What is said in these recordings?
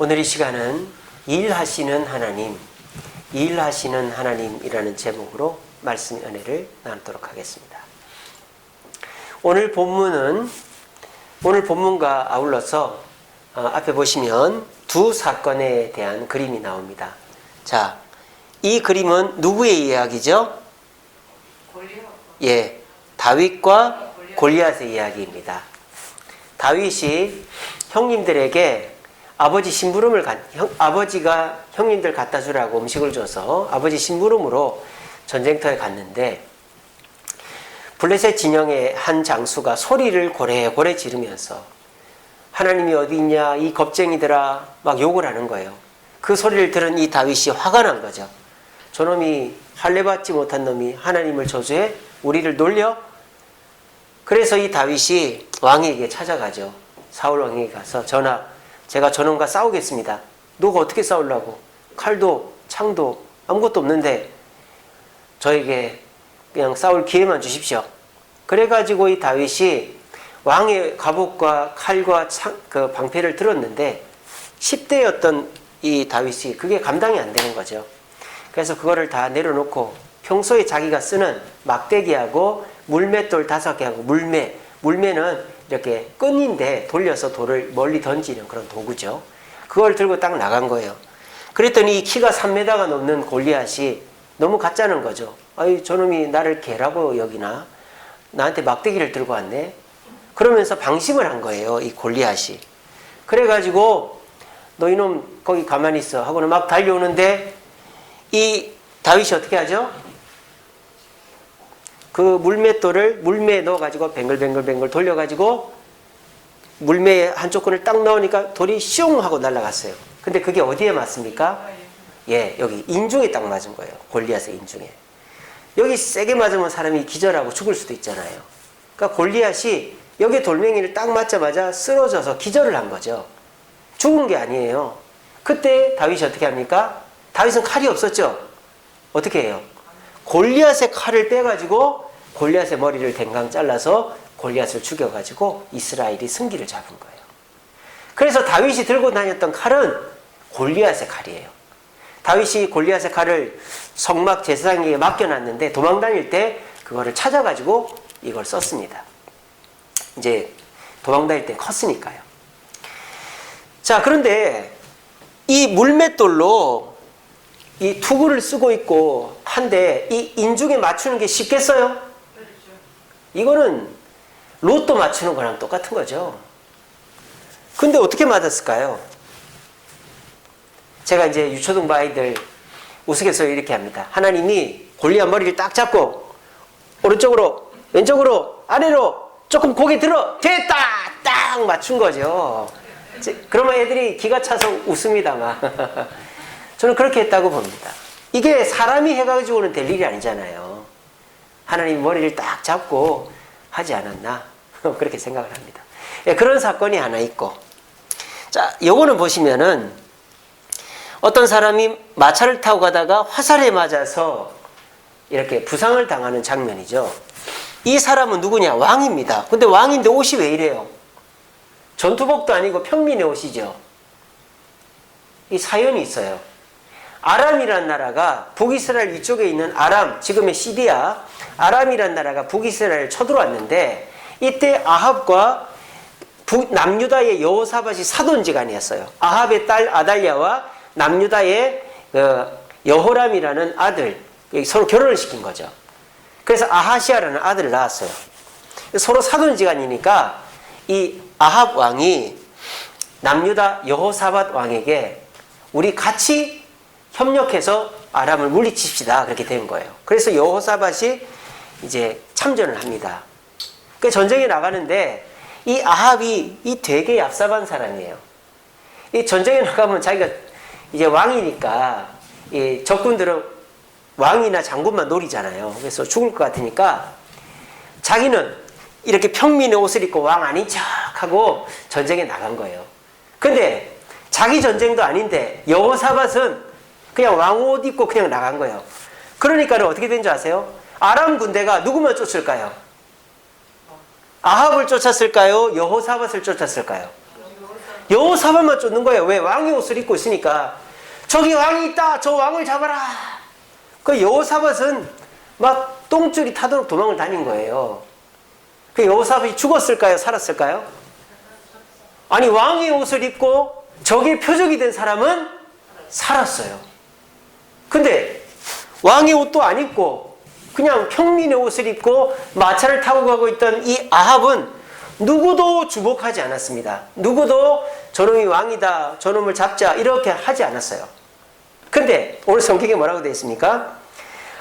오늘 이 시간은 일하시는 하나님, 일하시는 하나님이라는 제목으로 말씀 은혜를 나누도록 하겠습니다. 오늘 본문과 아울러서 앞에 보시면 두 사건에 대한 그림이 나옵니다. 자, 이 그림은 누구의 이야기죠? 예, 다윗과 골리앗의 이야기입니다. 다윗이 형님들에게 아버지가 형님들 갖다 주라고 음식을 줘서 아버지 심부름으로 전쟁터에 갔는데 블레셋 진영의 한 장수가 소리를 고래고래 지르면서 하나님이 어디 있냐 이 겁쟁이들아 막 욕을 하는 거예요. 그 소리를 들은 이 다윗이 화가 난 거죠. 저놈이 할례받지 못한 놈이 하나님을 저주해 우리를 놀려? 그래서 이 다윗이 왕에게 찾아가죠. 사울 왕에게 가서 전하, 제가 저놈과 싸우겠습니다. 너가 어떻게 싸우려고? 칼도 창도 아무것도 없는데 저에게 그냥 싸울 기회만 주십시오. 그래가지고 이 다윗이 왕의 갑옷과 칼과 그 방패를 들었는데 10대였던 이 다윗이 그게 감당이 안 되는 거죠. 그래서 그거를 다 내려놓고 평소에 자기가 쓰는 막대기하고 물맷돌 5개하고 물매는 이렇게 끈인데 돌려서 돌을 멀리 던지는 그런 도구죠. 그걸 들고 딱 나간 거예요. 그랬더니 키가 3m가 넘는 골리앗이 너무 가짜는 거죠. 아이 저놈이 나를 개라고 여기나? 나한테 막대기를 들고 왔네? 그러면서 방심을 한 거예요. 이 골리앗이. 그래가지고 너 이놈 거기 가만히 있어 하고는 막 달려오는데 이 다윗이 어떻게 하죠? 그 물맷돌을 물매에 넣어가지고 뱅글뱅글 돌려가지고 물매에 한쪽 끈을 딱 넣으니까 돌이 슝 하고 날아갔어요. 근데 그게 어디에 맞습니까? 예, 여기 인중에 딱 맞은 거예요. 골리앗의 인중에. 여기 세게 맞으면 사람이 기절하고 죽을 수도 있잖아요. 그러니까 골리앗이 여기 돌멩이를 딱 맞자마자 쓰러져서 기절을 한 거죠. 죽은 게 아니에요. 그때 다윗이 어떻게 합니까? 다윗은 칼이 없었죠. 어떻게 해요? 골리앗의 칼을 빼가지고 골리앗의 머리를 댕강 잘라서 골리앗을 죽여가지고 이스라엘이 승기를 잡은 거예요. 그래서 다윗이 들고 다녔던 칼은 골리앗의 칼이에요. 다윗이 골리앗의 칼을 성막 제사장에게 맡겨놨는데 도망 다닐 때 그거를 찾아가지고 이걸 썼습니다. 이제 도망 다닐 때 컸으니까요. 자, 그런데 이 물맷돌로 이 투구를 쓰고 있고 한데 이 인중에 맞추는 게 쉽겠어요? 이거는 로또 맞추는 거랑 똑같은 거죠. 근데 어떻게 맞았을까요? 제가 이제 유초등 아이들 우스갯소리 이렇게 합니다. 하나님이 골리앗 머리를 딱 잡고 오른쪽으로 왼쪽으로 아래로 조금 고개 들어 됐다 딱 맞춘 거죠. 그러면 애들이 기가 차서 웃습니다만 저는 그렇게 했다고 봅니다. 이게 사람이 해가지고는 될 일이 아니잖아요. 하나님 머리를 딱 잡고 하지 않았나 그렇게 생각을 합니다. 예, 그런 사건이 하나 있고, 자, 요거는 보시면은 어떤 사람이 마차를 타고 가다가 화살에 맞아서 이렇게 부상을 당하는 장면이죠. 이 사람은 누구냐? 왕입니다. 근데 왕인데 옷이 왜 이래요? 전투복도 아니고 평민의 옷이죠. 이 사연이 있어요. 아람이란 나라가 북이스라엘 위쪽에 있는 아람, 지금의 시리아, 아람이란 나라가 북이스라엘을 쳐들어왔는데 이때 아합과 남유다의 여호사밧이 사돈지간이었어요. 아합의 딸 아달랴와 남유다의 여호람이라는 아들, 서로 결혼을 시킨 거죠. 그래서 아하시아라는 아들을 낳았어요. 서로 사돈지간이니까 이 아합 왕이 남유다 여호사밧 왕에게 우리 같이 협력해서 아람을 물리칩시다 그렇게 된 거예요. 그래서 여호사밧이 이제 참전을 합니다. 그 전쟁에 나가는데 이 아합이 이 되게 얍삽한 사람이에요. 이 전쟁에 나가면 자기가 이제 왕이니까 이 적군들은 왕이나 장군만 노리잖아요. 그래서 죽을 것 같으니까 자기는 이렇게 평민의 옷을 입고 왕 아닌 척하고 전쟁에 나간 거예요. 근데 자기 전쟁도 아닌데 여호사밧은 그냥 왕옷 입고 그냥 나간 거예요. 그러니까 어떻게 된 줄 아세요? 아람 군대가 누구만 쫓을까요? 아합을 쫓았을까요? 여호사밧을 쫓았을까요? 여호사밧만 쫓는 거예요. 왜? 왕의 옷을 입고 있으니까. 저기 왕이 있다. 저 왕을 잡아라. 그 여호사밧은 막 똥줄이 타도록 도망을 다닌 거예요. 그 여호사밧이 죽었을까요? 살았을까요? 아니, 왕의 옷을 입고 적의 표적이 된 사람은 살았어요. 근데 왕의 옷도 안 입고 그냥 평민의 옷을 입고 마차를 타고 가고 있던 이 아합은 누구도 주목하지 않았습니다. 누구도 저놈이 왕이다, 저놈을 잡자 이렇게 하지 않았어요. 근데 오늘 성경에 뭐라고 되어 있습니까?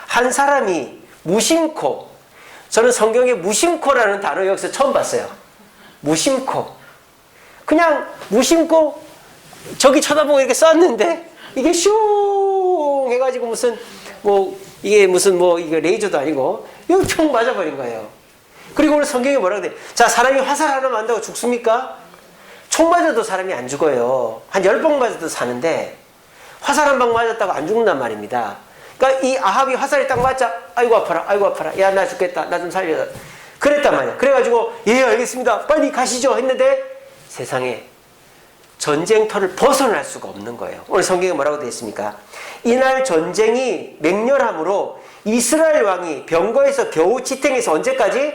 한 사람이 무심코, 저는 성경에 무심코라는 단어 여기서 처음 봤어요. 무심코. 그냥 무심코 저기 쳐다보고 이렇게 쐈는데 이게 슝 해가지고 이게 레이저도 아니고 이거 평 맞아버린 거예요. 그리고 오늘 성경에 뭐라고 돼? 자, 사람이 화살 하나 맞는다고 죽습니까? 총 맞아도 사람이 안 죽어요. 한 10방 맞아도 사는데 화살 한 방 맞았다고 안 죽는단 말입니다. 그러니까 이 아합이 화살이 딱 맞자, 아이고 아파라, 아이고 아파라, 야 나 죽겠다, 나 좀 살려, 그랬단 말이야. 그래가지고 예 알겠습니다, 빨리 가시죠 했는데 세상에 전쟁터를 벗어날 수가 없는 거예요. 오늘 성경에 뭐라고 되어 있습니까? 이날 전쟁이 맹렬함으로 이스라엘 왕이 병거에서 겨우 지탱해서 언제까지?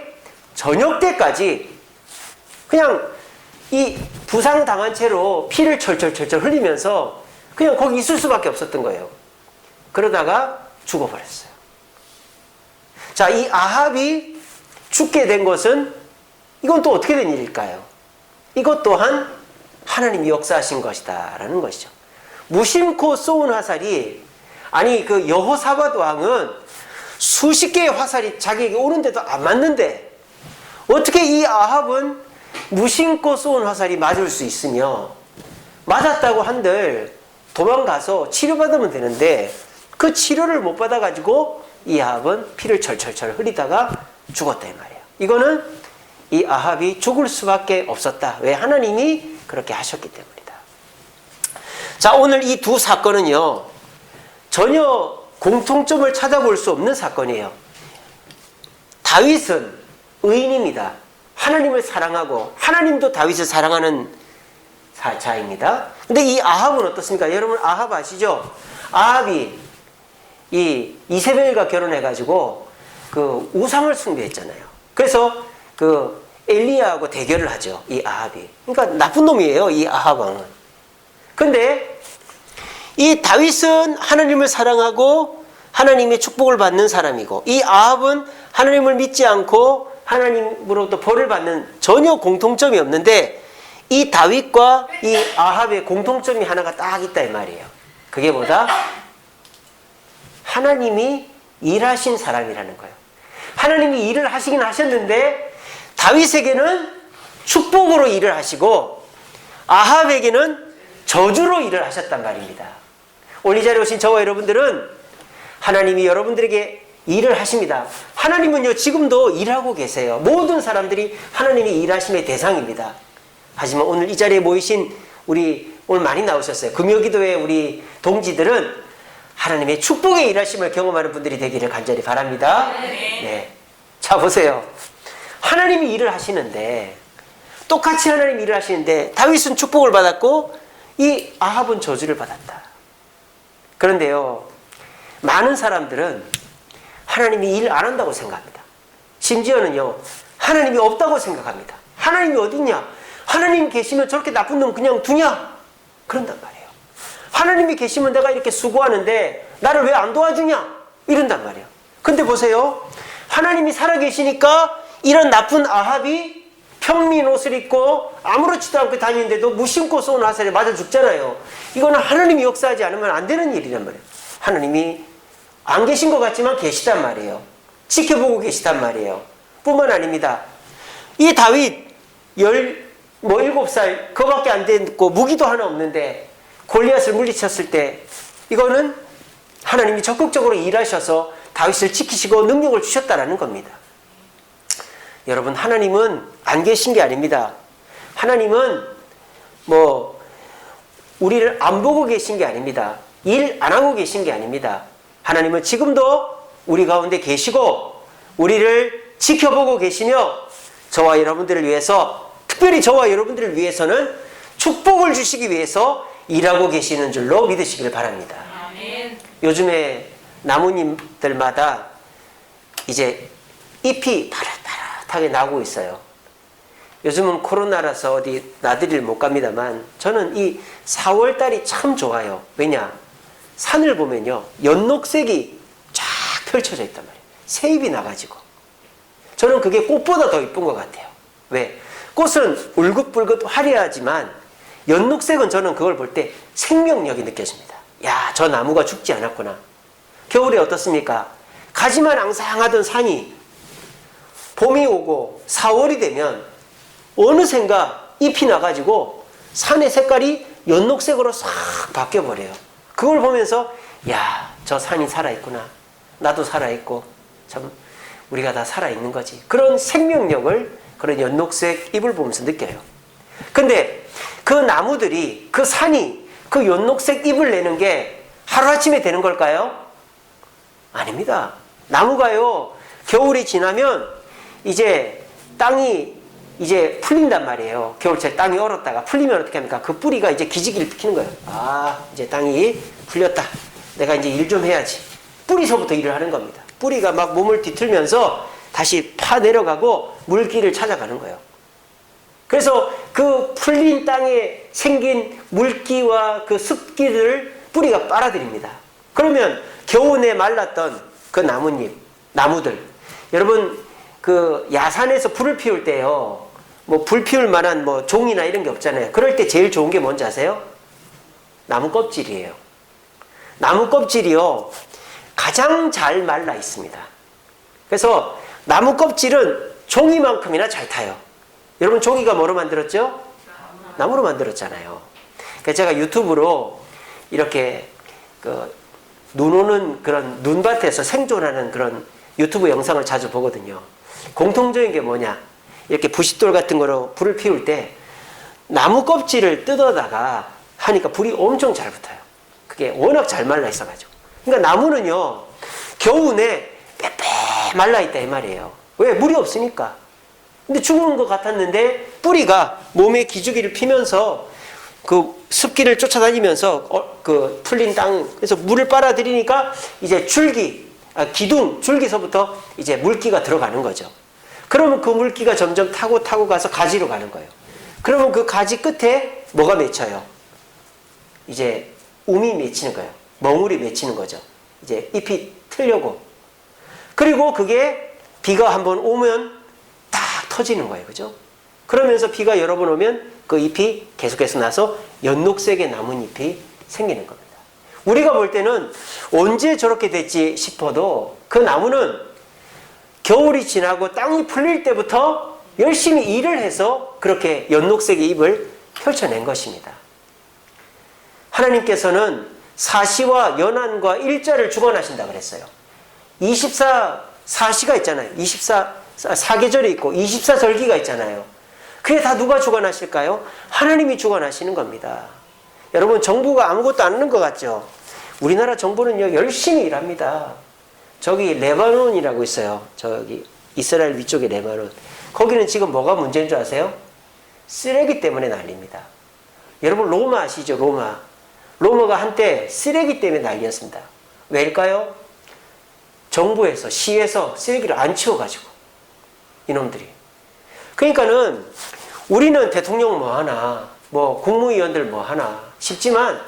저녁 때까지 그냥 이 부상당한 채로 피를 철철철철 흘리면서 그냥 거기 있을 수밖에 없었던 거예요. 그러다가 죽어버렸어요. 자, 이 아합이 죽게 된 것은 이건 또 어떻게 된 일일까요? 이것 또한 하나님이 역사하신 것이다 라는 것이죠. 무심코 쏘은 화살이, 아니 그 여호사밧 왕은 수십 개의 화살이 자기에게 오는데도 안 맞는데 어떻게 이 아합은 무심코 쏘은 화살이 맞을 수 있으며, 맞았다고 한들 도망가서 치료받으면 되는데 그 치료를 못 받아가지고 이 아합은 피를 철철철 흘리다가 죽었다 이 말이에요. 이거는 이 아합이 죽을 수밖에 없었다. 왜? 하나님이 그렇게 하셨기 때문이다. 자, 오늘 이 두 사건은요 전혀 공통점을 찾아볼 수 없는 사건이에요. 다윗은 의인입니다. 하나님을 사랑하고 하나님도 다윗을 사랑하는 자입니다. 근데 이 아합은 어떻습니까? 여러분 아합 아시죠? 아합이 이 이세벨과 결혼해가지고 그 우상을 숭배했잖아요. 그래서 그 엘리야하고 대결을 하죠. 이 아합이. 그러니까 나쁜 놈이에요. 이 아합 왕은. 근데 이 다윗은 하나님을 사랑하고 하나님의 축복을 받는 사람이고, 이 아합은 하나님을 믿지 않고 하나님으로부터 벌을 받는 전혀 공통점이 없는데, 이 다윗과 이 아합의 공통점이 하나가 딱 있다 이 말이에요. 그게 뭐다? 하나님이 일하신 사람이라는 거예요. 하나님이 일을 하시긴 하셨는데 다윗에게는 축복으로 일을 하시고 아합에게는 저주로 일을 하셨단 말입니다. 오늘 이 자리에 오신 저와 여러분들은 하나님이 여러분들에게 일을 하십니다. 하나님은요 지금도 일하고 계세요. 모든 사람들이 하나님이 일하심의 대상입니다. 하지만 오늘 이 자리에 모이신 우리 오늘 많이 나오셨어요. 금요기도에 우리 동지들은 하나님의 축복의 일하심을 경험하는 분들이 되기를 간절히 바랍니다. 네. 자, 보세요. 하나님이 일을 하시는데, 똑같이 하나님이 일을 하시는데 다윗은 축복을 받았고 이 아합은 저주를 받았다. 그런데요, 많은 사람들은 하나님이 일 안 한다고 생각합니다. 심지어는요, 하나님이 없다고 생각합니다. 하나님이 어딨냐? 하나님 계시면 저렇게 나쁜 놈 그냥 두냐? 그런단 말이에요. 하나님이 계시면 내가 이렇게 수고하는데 나를 왜 안 도와주냐? 이런단 말이에요. 근데 보세요. 하나님이 살아계시니까 이런 나쁜 아합이 평민 옷을 입고 아무렇지도 않게 다니는데도 무심코 쏘는 화살에 맞아 죽잖아요. 이거는 하나님이 역사하지 않으면 안 되는 일이란 말이에요. 하나님이 안 계신 것 같지만 계시단 말이에요. 지켜보고 계시단 말이에요. 뿐만 아닙니다. 이 다윗 7살 그거밖에 안 됐고 무기도 하나 없는데 골리앗을 물리쳤을 때 이거는 하나님이 적극적으로 일하셔서 다윗을 지키시고 능력을 주셨다라는 겁니다. 여러분, 하나님은 안 계신 게 아닙니다. 하나님은 우리를 안 보고 계신 게 아닙니다. 일 안 하고 계신 게 아닙니다. 하나님은 지금도 우리 가운데 계시고 우리를 지켜보고 계시며 저와 여러분들을 위해서, 특별히 저와 여러분들을 위해서는 축복을 주시기 위해서 일하고 계시는 줄로 믿으시길 바랍니다. 아멘. 요즘에 나무님들마다 이제 잎이 파릇파릇하게 나오고 있어요. 요즘은 코로나라서 어디 나들이를 못 갑니다만 저는 이 4월달이 참 좋아요. 왜냐? 산을 보면요, 연녹색이 쫙 펼쳐져 있단 말이에요. 새잎이 나가지고. 저는 그게 꽃보다 더 이쁜 것 같아요. 왜? 꽃은 울긋불긋 화려하지만 연녹색은 저는 그걸 볼 때 생명력이 느껴집니다. 야, 저 나무가 죽지 않았구나. 겨울에 어떻습니까? 가지만 앙상하던 산이 봄이 오고 4월이 되면 어느샌가 잎이 나가지고 산의 색깔이 연녹색으로 싹 바뀌어버려요. 그걸 보면서 야, 저 산이 살아있구나. 나도 살아있고 참 우리가 다 살아있는 거지. 그런 생명력을 그런 연녹색 잎을 보면서 느껴요. 근데 그 나무들이, 그 산이 그 연녹색 잎을 내는 게 하루아침에 되는 걸까요? 아닙니다. 나무가요, 겨울이 지나면 이제 땅이 이제 풀린단 말이에요. 겨울철 땅이 얼었다가 풀리면 어떻게 합니까? 그 뿌리가 이제 기지개를 피는 거예요. 아, 이제 땅이 풀렸다. 내가 이제 일 좀 해야지. 뿌리서부터 일을 하는 겁니다. 뿌리가 막 몸을 뒤틀면서 다시 파 내려가고 물기를 찾아가는 거예요. 그래서 그 풀린 땅에 생긴 물기와 그 습기를 뿌리가 빨아들입니다. 그러면 겨우내 말랐던 그 나뭇잎, 나무들. 여러분, 그 야산에서 불을 피울 때요, 뭐 불 피울 만한 뭐 종이나 이런 게 없잖아요. 그럴 때 제일 좋은 게 뭔지 아세요? 나무 껍질이에요. 나무 껍질이요, 가장 잘 말라 있습니다. 그래서 나무 껍질은 종이만큼이나 잘 타요. 여러분, 종이가 뭐로 만들었죠? 나무로 만들었잖아요. 그래서 제가 유튜브로 이렇게 눈 오는 그런 눈밭에서 생존하는 그런 유튜브 영상을 자주 보거든요. 공통적인 게 뭐냐? 이렇게 부싯돌 같은 거로 불을 피울 때 나무 껍질을 뜯어다가 하니까 불이 엄청 잘 붙어요. 그게 워낙 잘 말라 있어가지고. 그러니까 나무는요, 겨우내 빼빼 말라 있다 이 말이에요. 왜? 물이 없으니까. 근데 죽은 것 같았는데 뿌리가 몸에 기저귀를 피면서 그 습기를 쫓아다니면서 그 풀린 땅, 그래서 물을 빨아들이니까 이제 기둥, 줄기서부터 이제 물기가 들어가는 거죠. 그러면 그 물기가 점점 타고 가서 가지로 가는 거예요. 그러면 그 가지 끝에 뭐가 맺혀요? 이제 움이 맺히는 거예요. 멍울이 맺히는 거죠. 이제 잎이 틀려고. 그리고 그게 비가 한번 오면 딱 터지는 거예요. 그죠? 그러면서 비가 여러 번 오면 그 잎이 계속해서 나서 연녹색의 나뭇잎이 생기는 겁니다. 우리가 볼 때는 언제 저렇게 됐지 싶어도 그 나무는 겨울이 지나고 땅이 풀릴 때부터 열심히 일을 해서 그렇게 연녹색의 잎을 펼쳐낸 것입니다. 하나님께서는 사시와 연한과 일자를 주관하신다 그랬어요. 4시가 있잖아요. 4계절이 있고 24절기가 있잖아요. 그게 다 누가 주관하실까요? 하나님이 주관하시는 겁니다. 여러분, 정부가 아무것도 안 하는 것 같죠? 우리나라 정부는요, 열심히 일합니다. 저기 레바논이라고 있어요. 저기 이스라엘 위쪽에 레바논. 거기는 지금 뭐가 문제인 줄 아세요? 쓰레기 때문에 난립니다. 여러분, 로마 아시죠? 로마가 한때 쓰레기 때문에 난리였습니다. 왜일까요? 정부에서, 시에서 쓰레기를 안 치워가지고 이놈들이. 그러니까는 우리는 대통령 뭐 하나, 뭐 국무위원들 뭐 하나 싶지만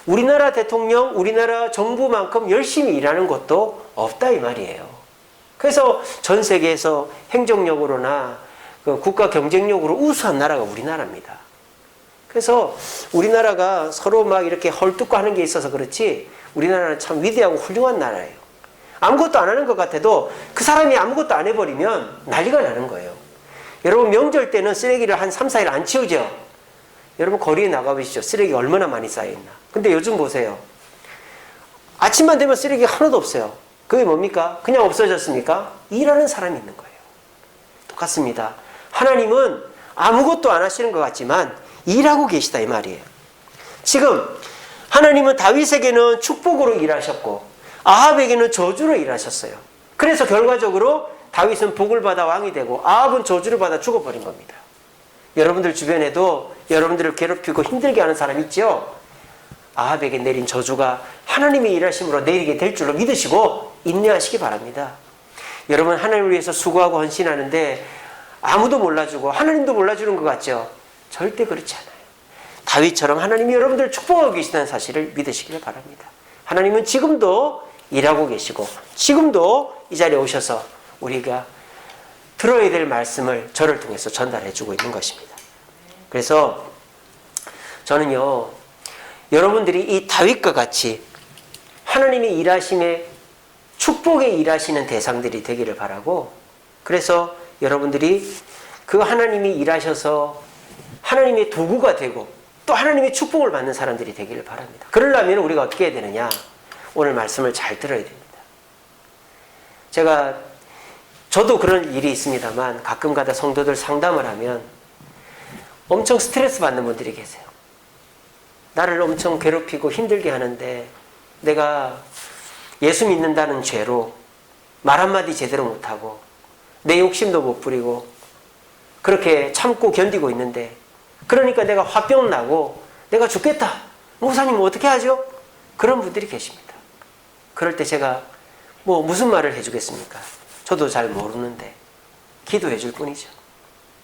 우리나라 대통령, 우리나라 정부만큼 열심히 일하는 것도 없다 이 말이에요. 그래서 전 세계에서 행정력으로나 그 국가 경쟁력으로 우수한 나라가 우리나라입니다. 그래서 우리나라가 서로 막 이렇게 헐뜯고 하는 게 있어서 그렇지 우리나라는 참 위대하고 훌륭한 나라예요. 아무것도 안 하는 것 같아도 그 사람이 아무것도 안 해버리면 난리가 나는 거예요. 여러분, 명절 때는 쓰레기를 한 3, 4일 안 치우죠? 여러분, 거리에 나가보시죠. 쓰레기 얼마나 많이 쌓여있나. 근데 요즘 보세요. 아침만 되면 쓰레기 하나도 없어요. 그게 뭡니까? 그냥 없어졌습니까? 일하는 사람이 있는 거예요. 똑같습니다. 하나님은 아무것도 안 하시는 것 같지만 일하고 계시다 이 말이에요. 지금 하나님은 다윗에게는 축복으로 일하셨고 아합에게는 저주로 일하셨어요. 그래서 결과적으로 다윗은 복을 받아 왕이 되고 아합은 저주를 받아 죽어버린 겁니다. 여러분들 주변에도 여러분들을 괴롭히고 힘들게 하는 사람 있죠? 아합에게 내린 저주가 하나님의 일하심으로 내리게 될 줄로 믿으시고 인내하시기 바랍니다. 여러분 하나님을 위해서 수고하고 헌신하는데 아무도 몰라주고 하나님도 몰라주는 것 같죠? 절대 그렇지 않아요. 다윗처럼 하나님이 여러분들을 축복하고 계시다는 사실을 믿으시길 바랍니다. 하나님은 지금도 일하고 계시고 지금도 이 자리에 오셔서 우리가 들어야 될 말씀을 저를 통해서 전달해 주고 있는 것입니다. 그래서 저는요, 여러분들이 이 다윗과 같이 하나님의 일하심에 축복에 일하시는 대상들이 되기를 바라고, 그래서 여러분들이 그 하나님이 일하셔서 하나님의 도구가 되고 또 하나님의 축복을 받는 사람들이 되기를 바랍니다. 그러려면 우리가 어떻게 해야 되느냐? 오늘 말씀을 잘 들어야 됩니다. 저도 그런 일이 있습니다만 가끔 가다 성도들 상담을 하면 엄청 스트레스 받는 분들이 계세요. 나를 엄청 괴롭히고 힘들게 하는데 내가 예수 믿는다는 죄로 말 한마디 제대로 못하고 내 욕심도 못 부리고 그렇게 참고 견디고 있는데, 그러니까 내가 화병 나고 내가 죽겠다. 목사님 어떻게 하죠? 그런 분들이 계십니다. 그럴 때 제가 무슨 말을 해주겠습니까? 저도 잘 모르는데 기도해 줄 뿐이죠.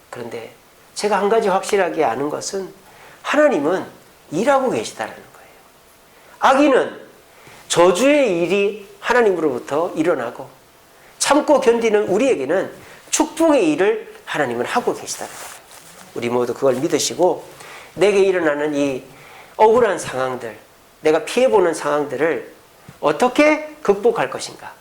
그런데 제가 한 가지 확실하게 아는 것은 하나님은 일하고 계시다는 거예요. 악인은 저주의 일이 하나님으로부터 일어나고 참고 견디는 우리에게는 축복의 일을 하나님은 하고 계시다는 거예요. 우리 모두 그걸 믿으시고 내게 일어나는 이 억울한 상황들, 내가 피해보는 상황들을 어떻게 극복할 것인가,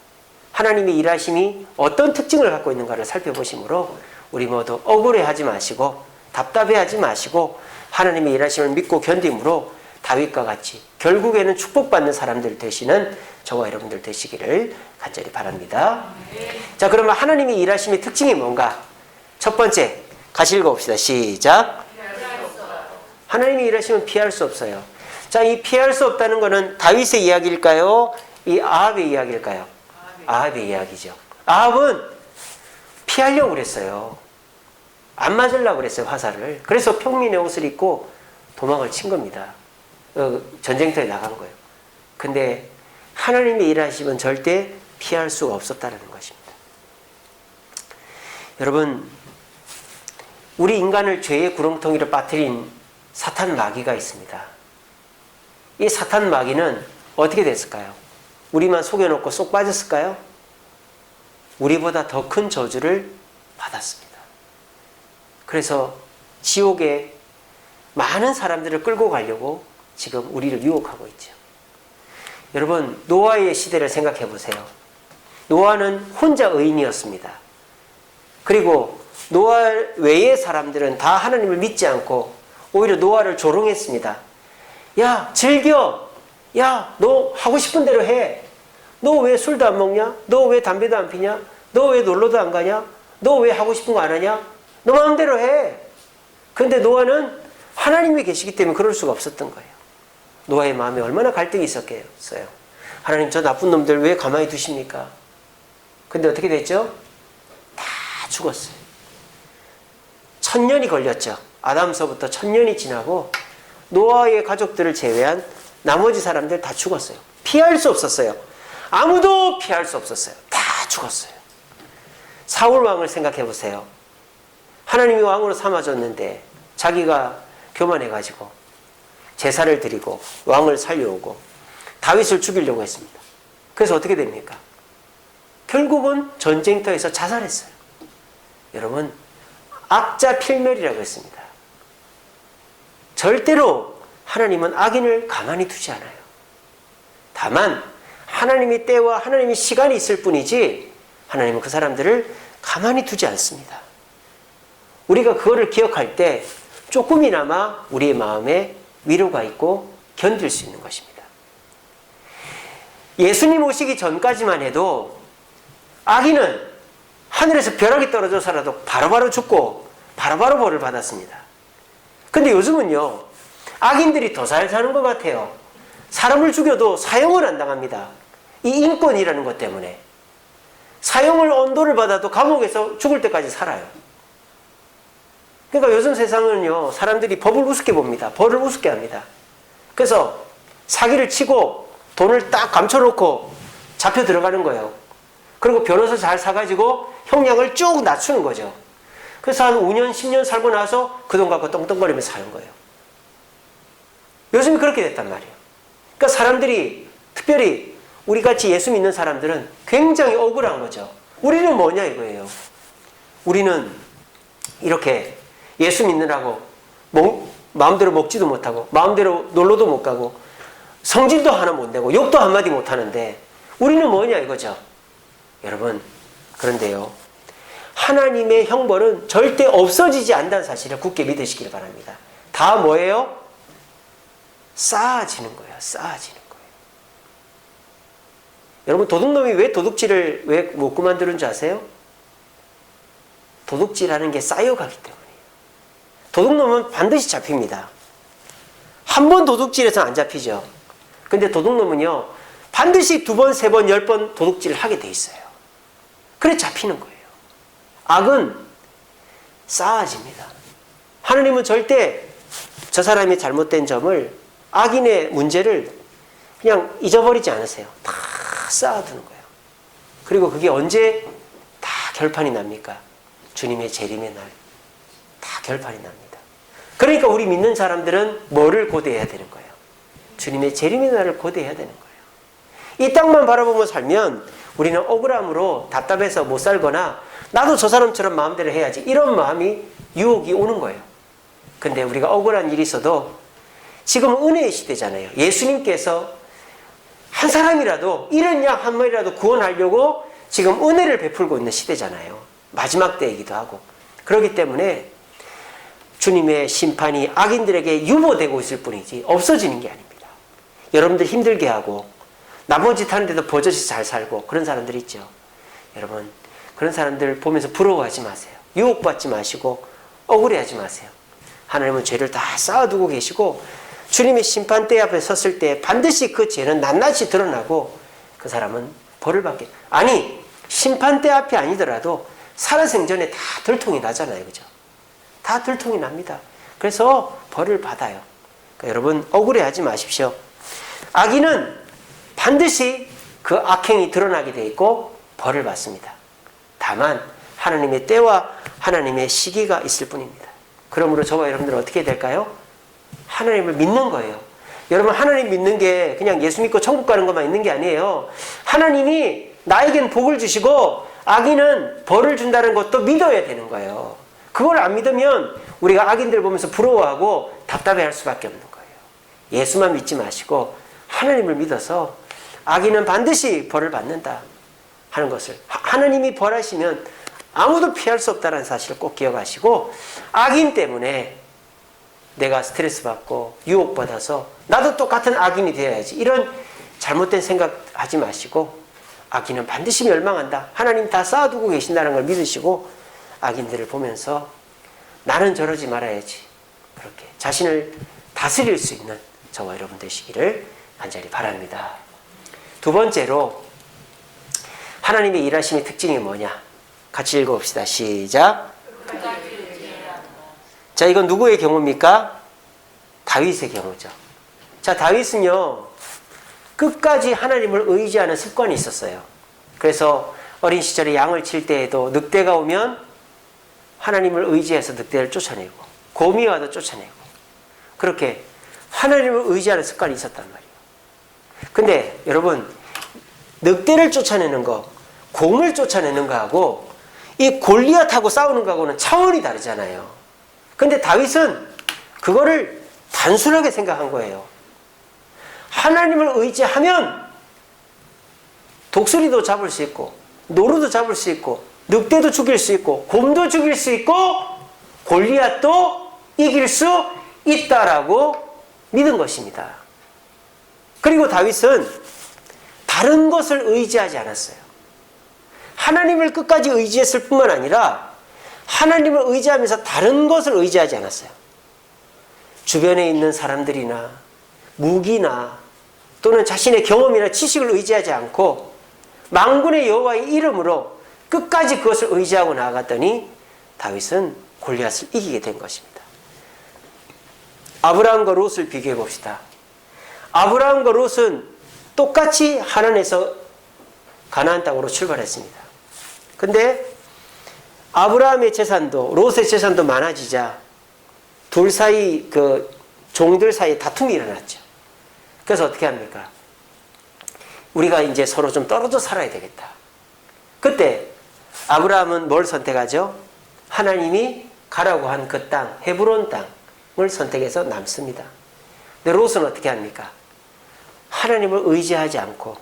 하나님의 일하심이 어떤 특징을 갖고 있는가를 살펴보심으로 우리 모두 억울해하지 마시고 답답해하지 마시고 하나님의 일하심을 믿고 견딤으로 다윗과 같이 결국에는 축복받는 사람들 되시는 저와 여러분들 되시기를 간절히 바랍니다. 자, 그러면 하나님의 일하심의 특징이 뭔가? 첫 번째, 같이 읽어봅시다. 시작. 하나님의 일하심은 피할 수 없어요. 자, 이 피할 수 없다는 것은 다윗의 이야기일까요? 이 아합의 이야기일까요? 아합의 이야기죠. 아합은 피하려고 그랬어요. 안 맞으려고 그랬어요, 화살을. 그래서 평민의 옷을 입고 도망을 친 겁니다. 전쟁터에 나간 거예요. 근데 하나님의 일하심은 절대 피할 수가 없었다는 것입니다. 여러분, 우리 인간을 죄의 구렁텅이로 빠뜨린 사탄 마귀가 있습니다. 이 사탄 마귀는 어떻게 됐을까요? 우리만 속여놓고 쏙 빠졌을까요? 우리보다 더 큰 저주를 받았습니다. 그래서 지옥에 많은 사람들을 끌고 가려고 지금 우리를 유혹하고 있죠. 여러분, 노아의 시대를 생각해 보세요. 노아는 혼자 의인이었습니다. 그리고 노아 외의 사람들은 다 하나님을 믿지 않고 오히려 노아를 조롱했습니다. 야, 즐겨. 야, 너 하고 싶은 대로 해. 너 왜 술도 안 먹냐? 너 왜 담배도 안 피냐? 너 왜 놀러도 안 가냐? 너 왜 하고 싶은 거 안 하냐? 너 마음대로 해. 근데 노아는 하나님이 계시기 때문에 그럴 수가 없었던 거예요. 노아의 마음에 얼마나 갈등이 있었겠어요. 하나님, 저 나쁜 놈들 왜 가만히 두십니까? 근데 어떻게 됐죠? 다 죽었어요. 1000년이 걸렸죠. 아담서부터 1000년이 지나고 노아의 가족들을 제외한 나머지 사람들 다 죽었어요. 피할 수 없었어요. 아무도 피할 수 없었어요. 다 죽었어요. 사울 왕을 생각해 보세요. 하나님이 왕으로 삼아줬는데 자기가 교만해가지고 제사를 드리고 왕을 살려오고 다윗을 죽이려고 했습니다. 그래서 어떻게 됩니까? 결국은 전쟁터에서 자살했어요. 여러분, 악자 필멸이라고 했습니다. 절대로 하나님은 악인을 가만히 두지 않아요. 다만 하나님의 때와 하나님의 시간이 있을 뿐이지 하나님은 그 사람들을 가만히 두지 않습니다. 우리가 그거를 기억할 때 조금이나마 우리의 마음에 위로가 있고 견딜 수 있는 것입니다. 예수님 오시기 전까지만 해도 악인은 하늘에서 벼락이 떨어져서라도 바로바로 죽고 바로바로 벌을 받았습니다. 근데 요즘은요, 악인들이 더 잘 사는 것 같아요. 사람을 죽여도 사형을 안 당합니다. 이 인권이라는 것 때문에. 사형을 언도를 받아도 감옥에서 죽을 때까지 살아요. 그러니까 요즘 세상은요, 사람들이 법을 우습게 봅니다. 벌을 우습게 합니다. 그래서 사기를 치고 돈을 딱 감춰놓고 잡혀 들어가는 거예요. 그리고 변호사 잘 사가지고 형량을 쭉 낮추는 거죠. 그래서 한 5년, 10년 살고 나서 그 돈 갖고 떵떵거리면서 사는 거예요. 요즘이 그렇게 됐단 말이에요. 그러니까 사람들이, 특별히 우리같이 예수 믿는 사람들은 굉장히 억울한 거죠. 우리는 뭐냐 이거예요. 우리는 이렇게 예수 믿느라고 마음대로 먹지도 못하고 마음대로 놀러도 못 가고 성질도 하나 못 내고 욕도 한마디 못 하는데 우리는 뭐냐 이거죠. 여러분, 그런데요, 하나님의 형벌은 절대 없어지지 않는다는 사실을 굳게 믿으시길 바랍니다. 다 뭐예요? 쌓아지는 거예요. 쌓아지는 거예요. 여러분, 도둑놈이 왜 도둑질을 왜 못 그만두는 줄 아세요? 도둑질하는 게 쌓여가기 때문이에요. 도둑놈은 반드시 잡힙니다. 한 번 도둑질해서 안 잡히죠. 근데 도둑놈은요, 반드시 2번, 3번, 10번 도둑질을 하게 돼 있어요. 그래 잡히는 거예요. 악은 쌓아집니다. 하느님은 절대 저 사람이 잘못된 점을, 악인의 문제를 그냥 잊어버리지 않으세요. 다 쌓아두는 거예요. 그리고 그게 언제 다 결판이 납니까? 주님의 재림의 날. 다 결판이 납니다. 그러니까 우리 믿는 사람들은 뭐를 고대해야 되는 거예요? 주님의 재림의 날을 고대해야 되는 거예요. 이 땅만 바라보며 살면 우리는 억울함으로 답답해서 못 살거나 나도 저 사람처럼 마음대로 해야지, 이런 마음이, 유혹이 오는 거예요. 근데 우리가 억울한 일이 있어도 지금 은혜의 시대잖아요. 예수님께서 한 사람이라도, 이런 양 한 마리라도 구원하려고 지금 은혜를 베풀고 있는 시대잖아요. 마지막 때이기도 하고. 그렇기 때문에 주님의 심판이 악인들에게 유보되고 있을 뿐이지 없어지는 게 아닙니다. 여러분들 힘들게 하고 나머지 짓 하는데도 버젓이 잘 살고 그런 사람들 있죠. 여러분, 그런 사람들 보면서 부러워하지 마세요. 유혹받지 마시고 억울해하지 마세요. 하나님은 죄를 다 쌓아두고 계시고 주님의 심판대 앞에 섰을 때 반드시 그 죄는 낱낱이 드러나고 그 사람은 벌을 받게, 아니 심판대 앞이 아니더라도 살아생전에 다 들통이 나잖아요. 그죠? 다 들통이 납니다. 그래서 벌을 받아요. 그러니까 여러분, 억울해하지 마십시오. 악인은 반드시 그 악행이 드러나게 돼 있고 벌을 받습니다. 다만 하나님의 때와 하나님의 시기가 있을 뿐입니다. 그러므로 저와 여러분들은 어떻게 될까요? 하나님을 믿는 거예요. 여러분, 하나님 믿는 게 그냥 예수 믿고 천국 가는 것만 있는 게 아니에요. 하나님이 나에겐 복을 주시고 악인은 벌을 준다는 것도 믿어야 되는 거예요. 그걸 안 믿으면 우리가 악인들 보면서 부러워하고 답답해할 수밖에 없는 거예요. 예수만 믿지 마시고 하나님을 믿어서 악인은 반드시 벌을 받는다 하는 것을, 하나님이 벌하시면 아무도 피할 수 없다는 사실을 꼭 기억하시고, 악인 때문에 내가 스트레스 받고 유혹받아서 나도 똑같은 악인이 되어야지, 이런 잘못된 생각 하지 마시고, 악인은 반드시 멸망한다, 하나님 다 쌓아두고 계신다는 걸 믿으시고 악인들을 보면서 나는 저러지 말아야지, 그렇게 자신을 다스릴 수 있는 저와 여러분 되시기를 간절히 바랍니다. 두 번째로 하나님의 일하심의 특징이 뭐냐? 같이 읽어봅시다. 시작. 자, 이건 누구의 경우입니까? 다윗의 경우죠. 자, 다윗은요, 끝까지 하나님을 의지하는 습관이 있었어요. 그래서 어린 시절에 양을 칠 때에도 늑대가 오면 하나님을 의지해서 늑대를 쫓아내고, 곰이 와도 쫓아내고, 그렇게 하나님을 의지하는 습관이 있었단 말이에요. 근데 여러분, 늑대를 쫓아내는 거, 곰을 쫓아내는 거하고 이 골리앗하고 싸우는 거하고는 차원이 다르잖아요. 근데 다윗은 그거를 단순하게 생각한 거예요. 하나님을 의지하면 독수리도 잡을 수 있고, 노루도 잡을 수 있고, 늑대도 죽일 수 있고, 곰도 죽일 수 있고, 골리앗도 이길 수 있다라고 믿은 것입니다. 그리고 다윗은 다른 것을 의지하지 않았어요. 하나님을 끝까지 의지했을 뿐만 아니라 하나님을 의지하면서 다른 것을 의지하지 않았어요. 주변에 있는 사람들이나 무기나 또는 자신의 경험이나 지식을 의지하지 않고 만군의 여호와의 이름으로 끝까지 그것을 의지하고 나아갔더니 다윗은 골리앗을 이기게 된 것입니다. 아브라함과 롯을 비교해 봅시다. 아브라함과 롯은 똑같이 하나님에서 가나안 땅으로 출발했습니다. 근데 아브라함의 재산도 롯의 재산도 많아지자 둘 사이 그 종들 사이에 다툼이 일어났죠. 그래서 어떻게 합니까? 우리가 이제 서로 좀 떨어져 살아야 되겠다. 그때 아브라함은 뭘 선택하죠? 하나님이 가라고 한 그 땅, 헤브론 땅을 선택해서 남습니다. 근데 롯은 어떻게 합니까? 하나님을 의지하지 않고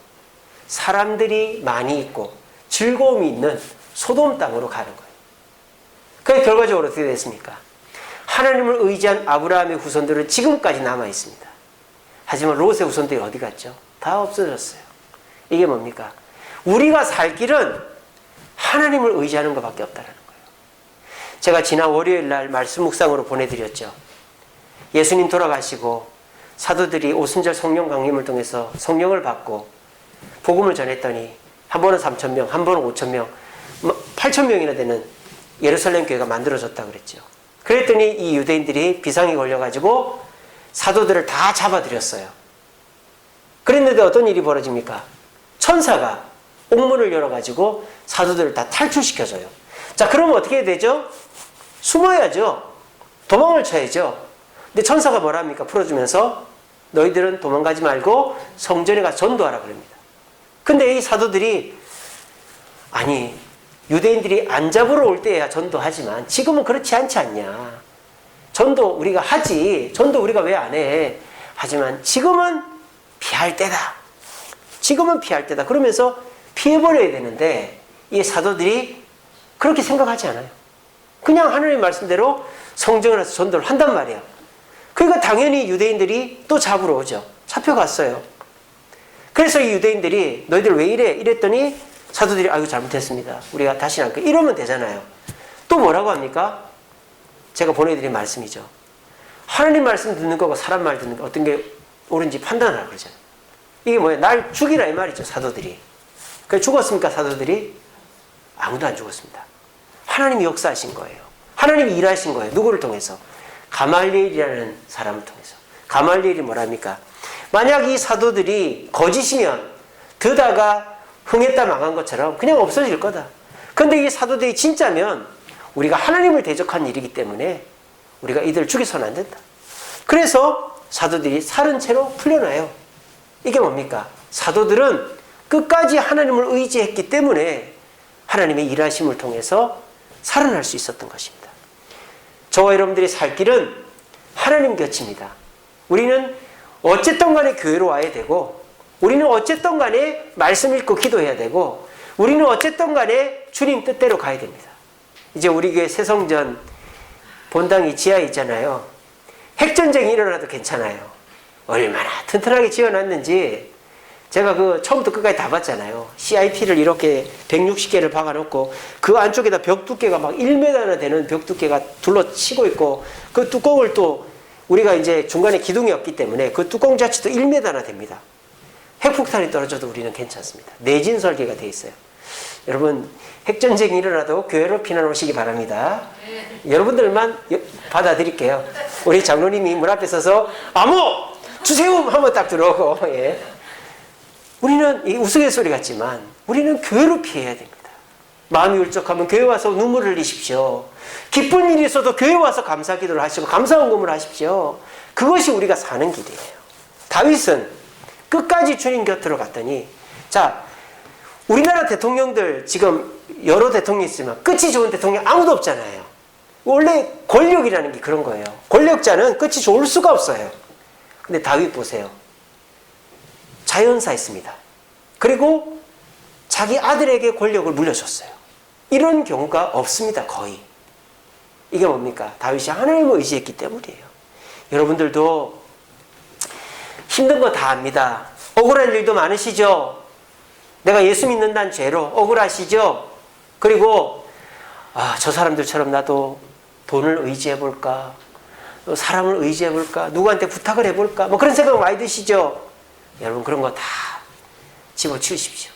사람들이 많이 있고 즐거움이 있는 소돔 땅으로 가는 거예요. 그게 결과적으로 어떻게 됐습니까? 하나님을 의지한 아브라함의 후손들은 지금까지 남아 있습니다. 하지만 롯의 후손들이 어디 갔죠? 다 없어졌어요. 이게 뭡니까? 우리가 살 길은 하나님을 의지하는 것밖에 없다는 거예요. 제가 지난 월요일 날 말씀 묵상으로 보내드렸죠. 예수님 돌아가시고 사도들이 오순절 성령 강림을 통해서 성령을 받고 복음을 전했더니 한 번은 3,000명, 한 번은 5,000명, 8,000명이나 되는 예루살렘 교회가 만들어졌다고 그랬죠. 그랬더니 이 유대인들이 비상이 걸려가지고 사도들을 다 잡아들였어요. 그랬는데 어떤 일이 벌어집니까? 천사가 옥문을 열어가지고 사도들을 다 탈출시켜줘요. 자, 그러면 어떻게 해야 되죠? 숨어야죠. 도망을 쳐야죠. 근데 천사가 뭐라 합니까? 풀어주면서 너희들은 도망가지 말고 성전에 가서 전도하라 그럽니다. 근데 이 사도들이 아니 유대인들이 안 잡으러 올 때야 전도하지만 지금은 그렇지 않지 않냐. 전도 우리가 하지. 전도 우리가 왜 안 해. 하지만 지금은 피할 때다. 지금은 피할 때다. 그러면서 피해버려야 되는데 이 사도들이 그렇게 생각하지 않아요. 그냥 하나님 말씀대로 성전에 가서 전도를 한단 말이야. 그러니까 당연히 유대인들이 또 잡으러 오죠. 잡혀갔어요. 그래서 이 유대인들이 너희들 왜 이래? 이랬더니 사도들이 아이고 잘못했습니다. 우리가 다시는 안 그래. 이러면 되잖아요. 또 뭐라고 합니까? 제가 보내드린 말씀이죠. 하나님 말씀 듣는 거고 사람 말 듣는 거 어떤 게 옳은지 판단하라 그러잖아요. 이게 뭐예요? 날 죽이라 이 말이죠. 사도들이. 그래서 죽었습니까? 사도들이? 아무도 안 죽었습니다. 하나님이 역사하신 거예요. 하나님이 일하신 거예요. 누구를 통해서? 가말리엘이라는 사람을 통해서. 가말리엘이 뭐랍니까? 만약 이 사도들이 거짓이면 드다가 흥했다 망한 것처럼 그냥 없어질 거다. 근데 이 사도들이 진짜면 우리가 하나님을 대적한 일이기 때문에 우리가 이들을 죽여서는 안 된다. 그래서 사도들이 살은 채로 풀려나요. 이게 뭡니까? 사도들은 끝까지 하나님을 의지했기 때문에 하나님의 일하심을 통해서 살아날 수 있었던 것입니다. 저와 여러분들이 살 길은 하나님 곁입니다. 우리는 어쨌든 간에 교회로 와야 되고 우리는 어쨌든 간에 말씀 읽고 기도해야 되고 우리는 어쨌든 간에 주님 뜻대로 가야 됩니다. 이제 우리 교회 새성전 본당이 지하에 있잖아요. 핵전쟁이 일어나도 괜찮아요. 얼마나 튼튼하게 지어놨는지 제가 그 처음부터 끝까지 다 봤잖아요. CIP를 이렇게 160개를 박아놓고 그 안쪽에다 벽 두께가 막 1m나 되는 벽 두께가 둘러치고 있고 그 뚜껑을 또 우리가 이제 중간에 기둥이 없기 때문에 그 뚜껑 자체도 1m나 됩니다. 핵폭탄이 떨어져도 우리는 괜찮습니다. 내진 설계가 돼 있어요. 여러분 핵전쟁이 일어나도 교회로 피난 오시기 바랍니다. 여러분들만 받아드릴게요. 우리 장로님이 문 앞에 서서 아무 주세요 하면 딱 들어오고 예. 우리는 이 우스갯소리 같지만 우리는 교회로 피해야 됩니다. 마음이 울적하면 교회 와서 눈물을 흘리십시오. 기쁜 일이 있어도 교회 와서 감사 기도를 하시고 감사 헌금을 하십시오. 그것이 우리가 사는 길이에요. 다윗은 끝까지 주님 곁으로 갔더니 자 우리나라 대통령들 지금 여러 대통령이 있지만 끝이 좋은 대통령 아무도 없잖아요. 원래 권력이라는 게 그런 거예요. 권력자는 끝이 좋을 수가 없어요. 근데 다윗 보세요. 자연사했습니다. 그리고 자기 아들에게 권력을 물려줬어요. 이런 경우가 없습니다. 거의. 이게 뭡니까? 다윗이 하나님을 의지했기 때문이에요. 여러분들도 힘든 거 다 압니다. 억울한 일도 많으시죠? 내가 예수 믿는다는 죄로 억울하시죠? 그리고 저 사람들처럼 나도 돈을 의지해볼까? 사람을 의지해볼까? 누구한테 부탁을 해볼까? 뭐 그런 생각 많이 드시죠? 여러분 그런 거 다 집어치우십시오.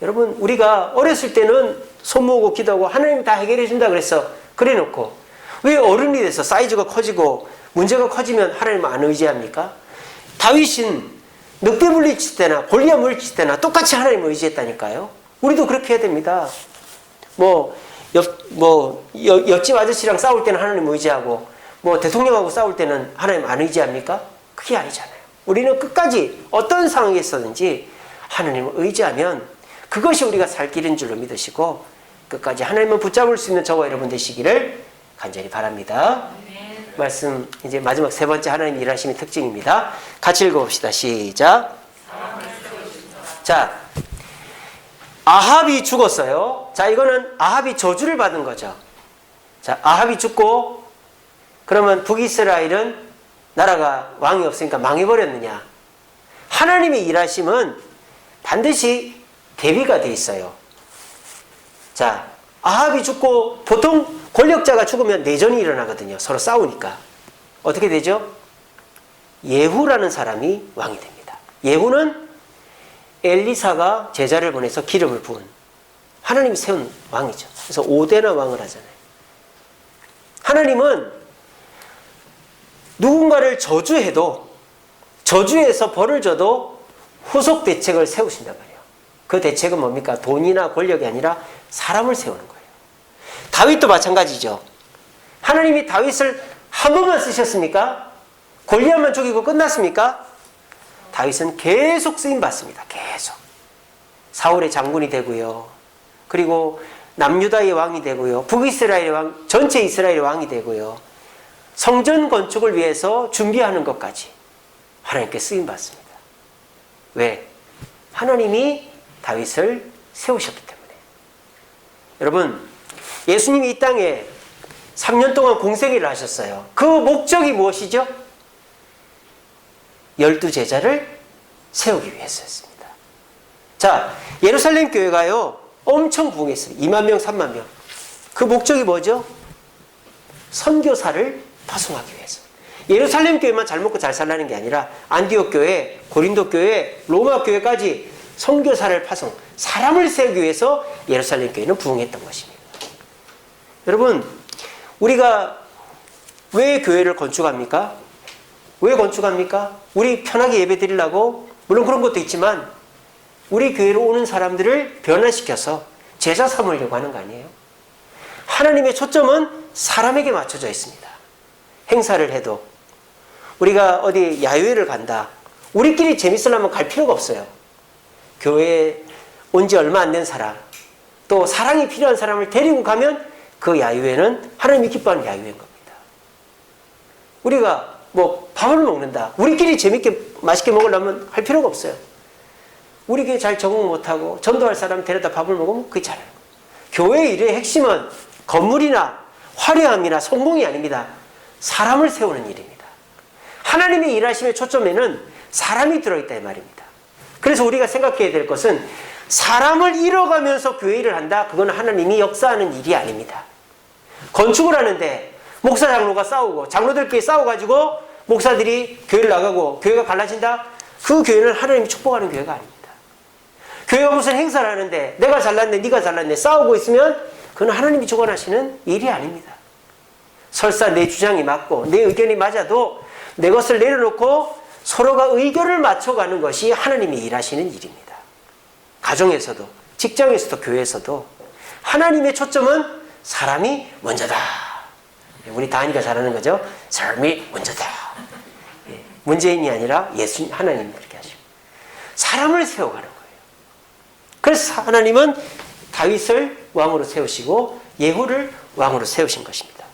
여러분 우리가 어렸을 때는 손 모으고 기도하고 하나님 다 해결해 준다 그랬어. 그래 놓고 왜 어른이 돼서 사이즈가 커지고 문제가 커지면 하나님을 안 의지합니까? 다윗은 늑대 물리칠 때나 골리앗 물리칠 때나 똑같이 하나님을 의지했다니까요. 우리도 그렇게 해야 됩니다. 옆집 아저씨랑 싸울 때는 하나님 의지하고 대통령하고 싸울 때는 하나님 안 의지합니까? 그게 아니잖아요. 우리는 끝까지 어떤 상황에 있었는지 하나님을 의지하면 그것이 우리가 살 길인 줄로 믿으시고 끝까지 하나님을 붙잡을 수 있는 저와 여러분 되시기를 간절히 바랍니다. 말씀 이제 마지막 세 번째 하나님 일하심의 특징입니다. 같이 읽어봅시다. 시작. 자, 아합이 죽었어요. 자, 이거는 아합이 저주를 받은 거죠. 자, 아합이 죽고 그러면 북이스라엘은 나라가 왕이 없으니까 망해버렸느냐? 하나님의 일하심은 반드시 대비가 돼 있어요. 자, 아합이 죽고 보통 권력자가 죽으면 내전이 일어나거든요. 서로 싸우니까. 어떻게 되죠? 예후라는 사람이 왕이 됩니다. 예후는 엘리사가 제자를 보내서 기름을 부은 하나님이 세운 왕이죠. 그래서 5대나 왕을 하잖아요. 하나님은 누군가를 저주해도 저주해서 벌을 줘도 후속 대책을 세우신단 말이에요. 그 대책은 뭡니까? 돈이나 권력이 아니라 사람을 세우는 거예요. 다윗도 마찬가지죠. 하나님이 다윗을 한 번만 쓰셨습니까? 골리앗만 죽이고 끝났습니까? 다윗은 계속 쓰임받습니다. 계속. 사울의 장군이 되고요. 그리고 남유다의 왕이 되고요. 북이스라엘의 왕, 전체 이스라엘의 왕이 되고요. 성전 건축을 위해서 준비하는 것까지 하나님께 쓰임받습니다. 왜? 하나님이 다윗을 세우셨기 때문에. 여러분, 예수님이 이 땅에 3년 동안 공생애를 하셨어요. 그 목적이 무엇이죠? 12제자를 세우기 위해서였습니다. 자, 예루살렘 교회가요 엄청 부흥했어요. 2만 명, 3만 명. 그 목적이 뭐죠? 선교사를 파송하기 위해서. 예루살렘 교회만 잘 먹고 잘 살라는 게 아니라 안디옥 교회, 고린도 교회, 로마 교회까지 선교사를 파송, 사람을 세우기 위해서 예루살렘 교회는 부흥했던 것입니다. 여러분, 우리가 왜 교회를 건축합니까? 왜 건축합니까? 우리 편하게 예배 드리려고? 물론 그런 것도 있지만 우리 교회로 오는 사람들을 변화시켜서 제자 삼으려고 하는 거 아니에요? 하나님의 초점은 사람에게 맞춰져 있습니다. 행사를 해도 우리가 어디 야유회를 간다. 우리끼리 재밌으려면 갈 필요가 없어요. 교회에 온 지 얼마 안 된 사람, 또 사랑이 필요한 사람을 데리고 가면 그 야유회는 하나님이 기뻐하는 야유회인 겁니다. 우리가 밥을 먹는다. 우리끼리 재밌게 맛있게 먹으려면 할 필요가 없어요. 우리 교회 잘 적응 못하고 전도할 사람 데려다 밥을 먹으면 그게 잘해요. 교회 일의 핵심은 건물이나 화려함이나 성공이 아닙니다. 사람을 세우는 일입니다. 하나님의 일하심의 초점에는 사람이 들어있다 이 말입니다. 그래서 우리가 생각해야 될 것은 사람을 잃어가면서 교회 일을 한다? 그건 하나님이 역사하는 일이 아닙니다. 건축을 하는데 목사 장로가 싸우고 장로들끼리 싸워가지고 목사들이 교회를 나가고 교회가 갈라진다? 그 교회는 하나님이 축복하는 교회가 아닙니다. 교회가 무슨 행사를 하는데 내가 잘났네 네가 잘났네 싸우고 있으면 그건 하나님이 주관하시는 일이 아닙니다. 설사 내 주장이 맞고 내 의견이 맞아도 내 것을 내려놓고 서로가 의견을 맞춰가는 것이 하나님이 일하시는 일입니다. 가정에서도 직장에서도 교회에서도 하나님의 초점은 사람이 먼저다. 우리 다니가 잘하는 거죠. 사람이 먼저다. 문재인이 아니라 예수님, 하나님 그렇게 하시고 사람을 세워가는 거예요. 그래서 하나님은 다윗을 왕으로 세우시고 예후를 왕으로 세우신 것입니다.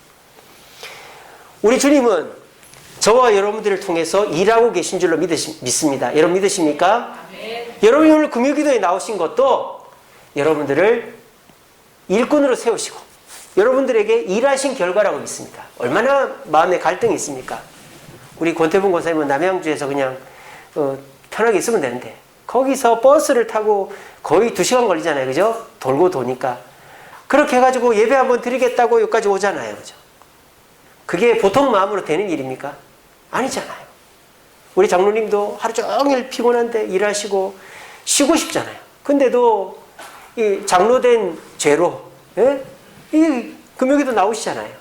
우리 주님은 저와 여러분들을 통해서 일하고 계신 줄로 믿습니다. 여러분 믿으십니까? 네. 여러분이 오늘 금요기도에 나오신 것도 여러분들을 일꾼으로 세우시고 여러분들에게 일하신 결과라고 믿습니다. 얼마나 마음에 갈등이 있습니까? 우리 권태봉 권사님은 남양주에서 그냥 편하게 있으면 되는데 거기서 버스를 타고 거의 2시간 걸리잖아요. 그죠? 돌고 도니까. 그렇게 해가지고 예배 한번 드리겠다고 여기까지 오잖아요. 그죠? 그게 보통 마음으로 되는 일입니까? 아니잖아요. 우리 장로님도 하루 종일 피곤한데 일하시고 쉬고 싶잖아요. 근데도 이 장로된 죄로 이 금요기도 나오시잖아요.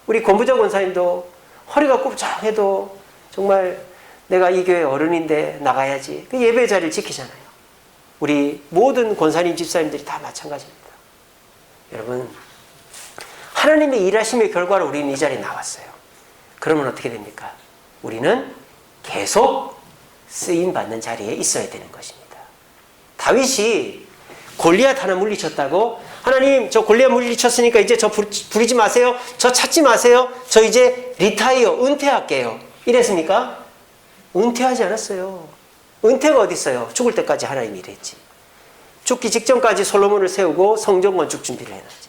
우리 권부자 권사님도 허리가 굽적해도 정말 내가 이 교회 어른인데 나가야지. 그 예배 자리를 지키잖아요. 우리 모든 권사님 집사님들이 다 마찬가지입니다. 여러분, 하나님의 일하심의 결과로 우리는 이 자리에 나왔어요. 그러면 어떻게 됩니까? 우리는 계속 쓰임받는 자리에 있어야 되는 것입니다. 다윗이 골리앗 하나 물리쳤다고, 하나님 저 골리앗 물리쳤으니까 이제 저 부리지 마세요. 저 찾지 마세요. 저 이제 리타이어, 은퇴할게요. 이랬습니까? 은퇴하지 않았어요. 은퇴가 어디 있어요? 죽을 때까지 하나님이 일했지. 죽기 직전까지 솔로몬을 세우고 성전 건축 준비를 해놨지.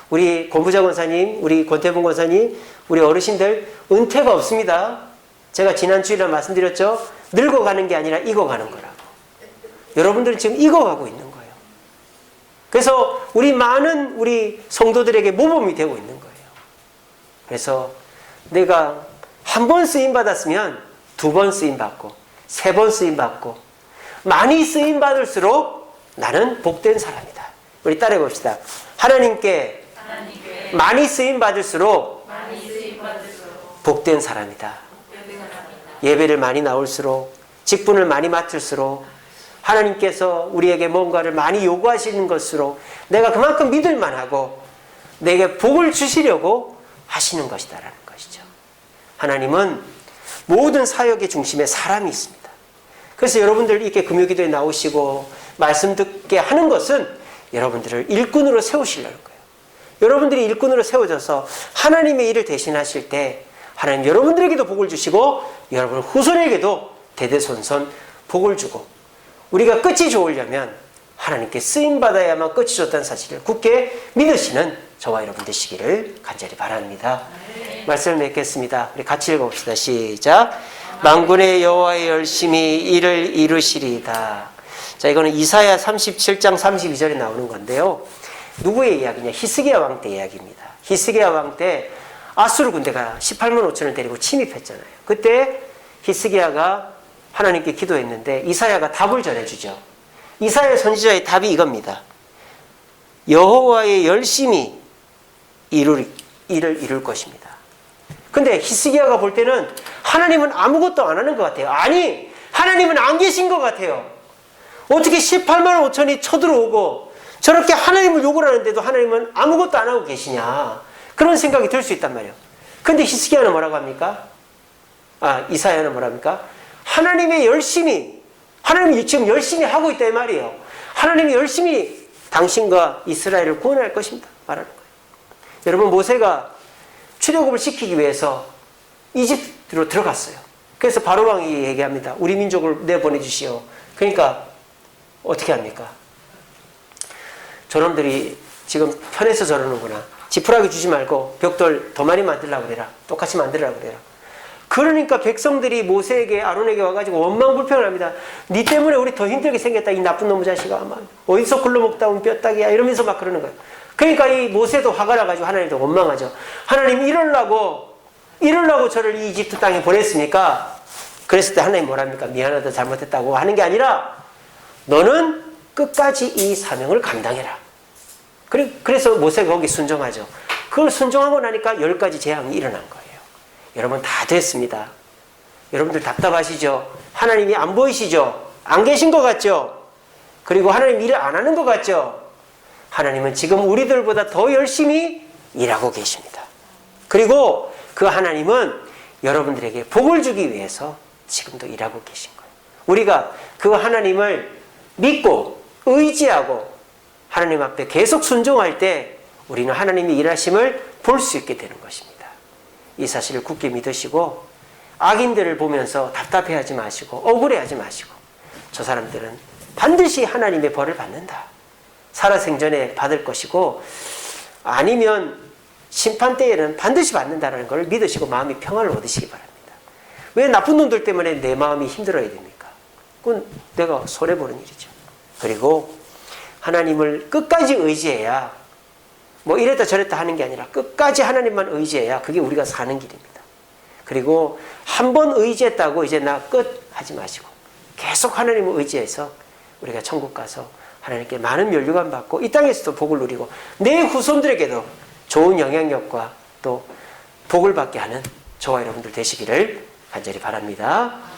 우리 권부자 권사님, 우리 권태봉 권사님, 우리 어르신들 은퇴가 없습니다. 제가 지난 주일에 말씀드렸죠. 늙어가는 게 아니라 익어가는 거라고. 여러분들은 지금 익어가고 있는 거예요. 그래서 많은 우리 성도들에게 모범이 되고 있는 거예요. 그래서 내가 한 번 쓰임받았으면 2번 쓰임받고 3번 쓰임받고 많이 쓰임받을수록 나는 복된 사람이다. 우리 따라해 봅시다. 하나님께 많이 쓰임받을수록 복된 사람이다. 예배를 많이 나올수록, 직분을 많이 맡을수록, 하나님께서 우리에게 뭔가를 많이 요구하시는 것으로 내가 그만큼 믿을만 하고 내게 복을 주시려고 하시는 것이다라는 것이죠. 하나님은 모든 사역의 중심에 사람이 있습니다. 그래서 여러분들 이렇게 금요기도에 나오시고 말씀 듣게 하는 것은 여러분들을 일꾼으로 세우시려는 거예요. 여러분들이 일꾼으로 세워져서 하나님의 일을 대신하실 때 하나님 여러분들에게도 복을 주시고 여러분 후손에게도 대대손손 복을 주고, 우리가 끝이 좋으려면 하나님께 쓰임받아야만 끝이 좋다는 사실을 굳게 믿으시는 저와 여러분 되시기를 간절히 바랍니다. 말씀을 맺겠습니다. 우리 같이 읽어봅시다. 시작. 만군의 여호와의 열심히 일을 이루시리이다. 자, 이거는 이사야 37장 32절에 나오는 건데요. 누구의 이야기냐? 히스기야 왕 때 이야기입니다. 히스기야 왕 때 아수르 군대가 18만 5천을 데리고 침입했잖아요. 그때 히스기야가 하나님께 기도했는데 이사야가 답을 전해주죠. 이사야 선지자의 답이 이겁니다. 여호와의 열심히 일을 이룰 것입니다. 근데 히스기야가 볼 때는 하나님은 아무것도 안 하는 것 같아요. 아니, 하나님은 안 계신 것 같아요. 어떻게 18만 5천이 쳐들어오고 저렇게 하나님을 욕을 하는데도 하나님은 아무것도 안 하고 계시냐, 그런 생각이 들 수 있단 말이에요. 근데 히스기야는 뭐라고 합니까? 이사야는 뭐라 합니까? 하나님의 열심히, 하나님이 지금 열심히 하고 있다 이 말이에요. 하나님이 열심히 당신과 이스라엘을 구원할 것입니다 말하는 거예요. 여러분, 모세가 출애굽을 시키기 위해서 이집트로 들어갔어요. 그래서 바로 왕이 얘기합니다. 우리 민족을 내보내주시오. 그러니까 어떻게 합니까? 저놈들이 지금 편해서 저러는구나. 지푸라기 주지 말고 벽돌 더 많이 만들라고 그래라. 똑같이 만들라고 그래라. 그러니까 백성들이 모세에게, 아론에게 와가지고 원망불평을 합니다. 네 때문에 우리 더 힘들게 생겼다. 이 나쁜 놈의 자식아. 막 어디서 굴러먹다 온 뼈다귀야. 이러면서 막 그러는 거예요. 그러니까 이 모세도 화가 나가지고 하나님도 원망하죠. 하나님 이러려고 저를 이 이집트 땅에 보냈습니까? 그랬을 때 하나님 뭐랍니까? 미안하다, 잘못했다고 하는 게 아니라 너는 끝까지 이 사명을 감당해라. 그래서 모세가 거기 순종하죠. 그걸 순종하고 나니까 10가지 재앙이 일어난 거예요. 여러분, 다 됐습니다. 여러분들 답답하시죠? 하나님이 안 보이시죠? 안 계신 것 같죠? 그리고 하나님 일을 안 하는 것 같죠? 하나님은 지금 우리들보다 더 열심히 일하고 계십니다. 그리고 그 하나님은 여러분들에게 복을 주기 위해서 지금도 일하고 계신 거예요. 우리가 그 하나님을 믿고 의지하고 하나님 앞에 계속 순종할 때 우리는 하나님의 일하심을 볼 수 있게 되는 것입니다. 이 사실을 굳게 믿으시고 악인들을 보면서 답답해하지 마시고 억울해하지 마시고, 저 사람들은 반드시 하나님의 벌을 받는다. 살아생전에 받을 것이고 아니면 심판 때에는 반드시 받는다는 걸 믿으시고 마음이 평안을 얻으시기 바랍니다. 왜 나쁜 놈들 때문에 내 마음이 힘들어야 됩니까? 그건 내가 손해보는 일이죠. 그리고 하나님을 끝까지 의지해야, 뭐 이랬다 저랬다 하는 게 아니라 끝까지 하나님만 의지해야 그게 우리가 사는 길입니다. 그리고 한 번 의지했다고 이제 나 끝 하지 마시고 계속 하나님을 의지해서 우리가 천국 가서 하나님께 많은 면류관 받고 이 땅에서도 복을 누리고 내 후손들에게도 좋은 영향력과 또 복을 받게 하는 저와 여러분들 되시기를 간절히 바랍니다.